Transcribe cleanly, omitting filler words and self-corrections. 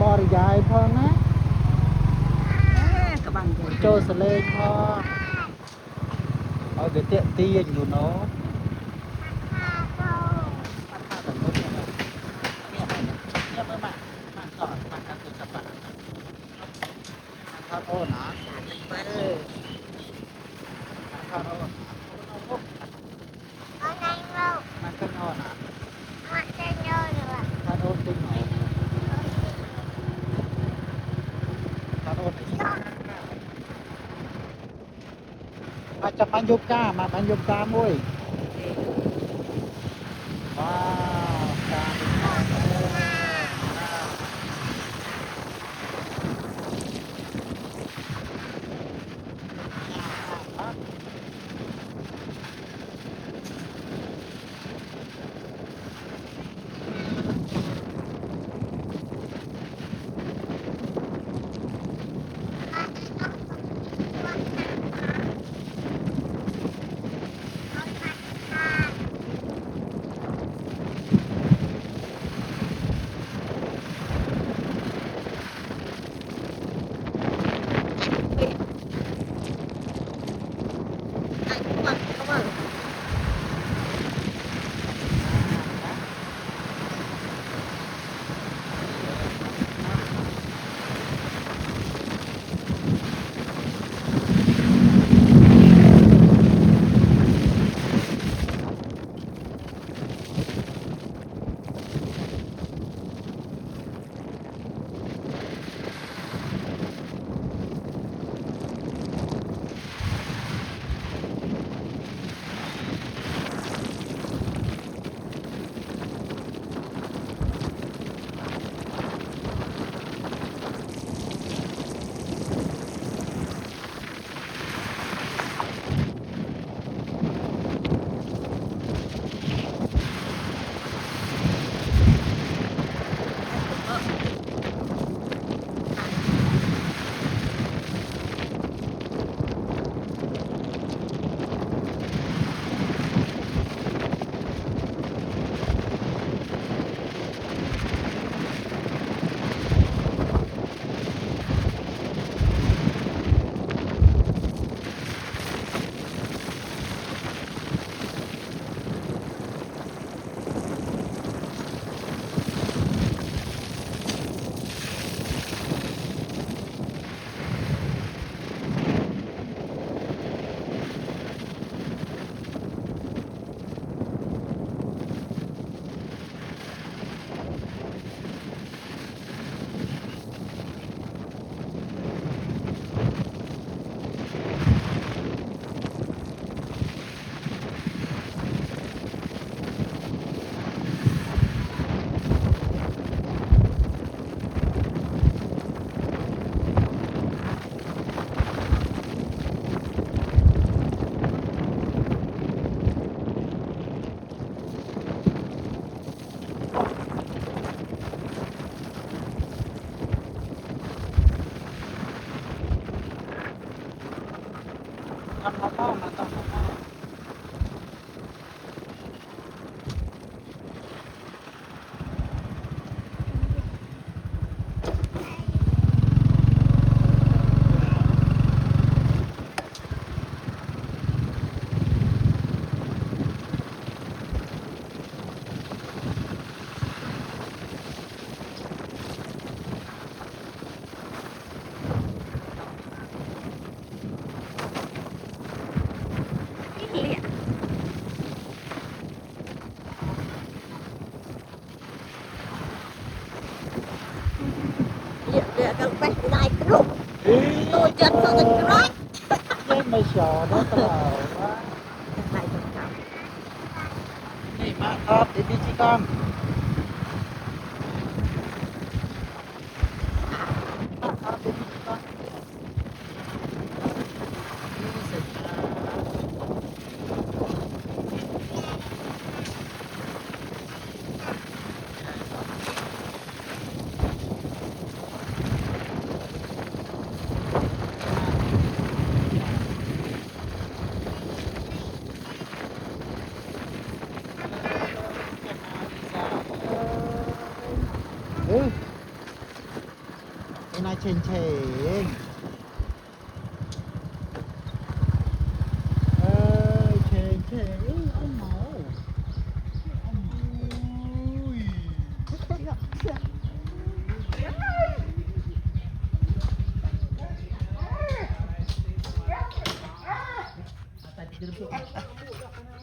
บริยายพอนะกระบังใจโจสเลงพอเอาเดี๋ยวเตะตีอยู่เนาะเนี่ยเมื่อมาก่อนมากันตุสปะครับโอ้นะไปเลยครับโอ้มันก็นอนนะถ้าโดนตึงหน่อยถ้าโดนมาจะมันยุบก้ามามันยุบก้ามุ้ยว้าวก้าทำมาป้อมาต้องมาป้อเรือกันไปได้กรุ๊ปตัวจัดตัวกันร้อยเล่นไม่ชอได้ตลอดว่าใส่ถุงเท้านี่มาครับดิจิกรรมครับดิจิกรรมนี่เสร็จ เชงเชงเอ้ยเชงเชงเอาหมูเอาหมูอุ้ยแต่ติด